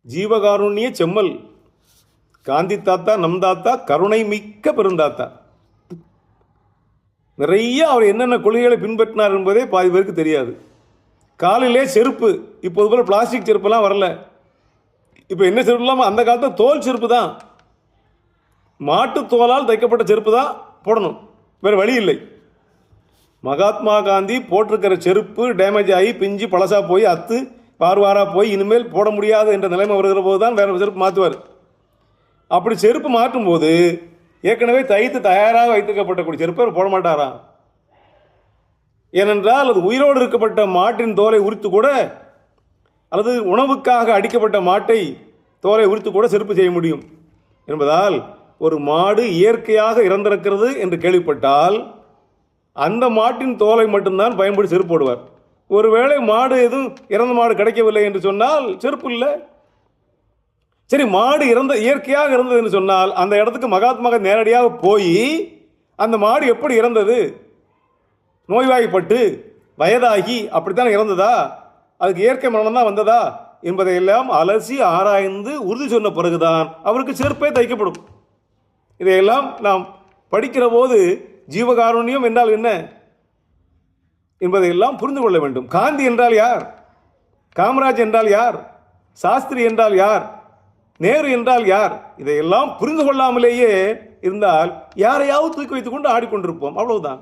ஜீவகாருண்ய செம்மல் காந்தி தாத்தா, நம் தாத்தா, கருணை மிக்க பெருந்தாத்தா. நிறைய அவர் என்னென்ன கொள்கைகளை பின்பற்றினார் என்பதே பாதி பேருக்கு தெரியாது. காலிலே செருப்பு, இப்போது போல பிளாஸ்டிக் செருப்புலாம் வரல. இப்போ என்ன செருப்பு இல்லாமல் அந்த காலத்தில் தோல் செருப்பு தான், மாட்டு தோலால் தைக்கப்பட்ட செருப்பு தான் போடணும், வேறு வழி இல்லை. மகாத்மா காந்தி போட்டிருக்கிற செருப்பு டேமேஜ் ஆகி பிஞ்சு பழசா போய் அத்து பார்வாராக போய் இனிமேல் போட முடியாது என்ற நிலைமை வருகிற போது தான் வேறு செருப்பு மாற்றுவார். அப்படி செருப்பு மாற்றும் போது ஏற்கனவே தைத்து தயாராக வைத்திருக்கப்பட்ட செருப்பை போட மாட்டாராம். ஏனென்றால் அது உயிரோடு இருக்கப்பட்ட மாட்டின் தோலை உரித்து கூட, அல்லது உணவுக்காக அடிக்கப்பட்ட மாட்டை தோலை உரித்து கூட செருப்பு செய்ய முடியும் என்பதால், ஒரு மாடு இயற்கையாக இறந்திருக்கிறது என்று கேள்விப்பட்டால் அந்த மாட்டின் தோலை மட்டும்தான் பயன்படுத்தி செருப்பு போடுவார். ஒருவேளை மாடு எதுவும் இறந்த மாடு கிடைக்கவில்லை என்று சொன்னால் செருப்பு இல்லை. சரி, மாடு இயற்கையாக இறந்தது என்று சொன்னால் அந்த இடத்துக்கு மகாத்மா நேரடியாக போய் அந்த மாடு எப்படி இறந்தது, நோய்வாய்ப்பட்டு வயதாகி அப்படித்தான் இறந்ததா, அதுக்கு இயற்கை மரணம் தான் வந்ததா என்பதையெல்லாம் அலசி ஆராய்ந்து உறுதி சொன்ன பிறகுதான் அவருக்கு செருப்பே தைக்கப்படும். இதையெல்லாம் நாம் படிக்கிற போது ஜீவகாருண்யம் என்றால் என்ன என்பதையெல்லாம் புரிந்து கொள்ள வேண்டும். காந்தி என்றால் யார், காமராஜ் என்றால் யார், சாஸ்திரி என்றால் யார், நேரு என்றால் யார், இதையெல்லாம் புரிந்து கொள்ளாமலேயே இருந்தால் யாரையாவது தூக்கி வைத்துக் கொண்டு ஆடிக்கொண்டிருப்போம், அவ்வளவுதான்.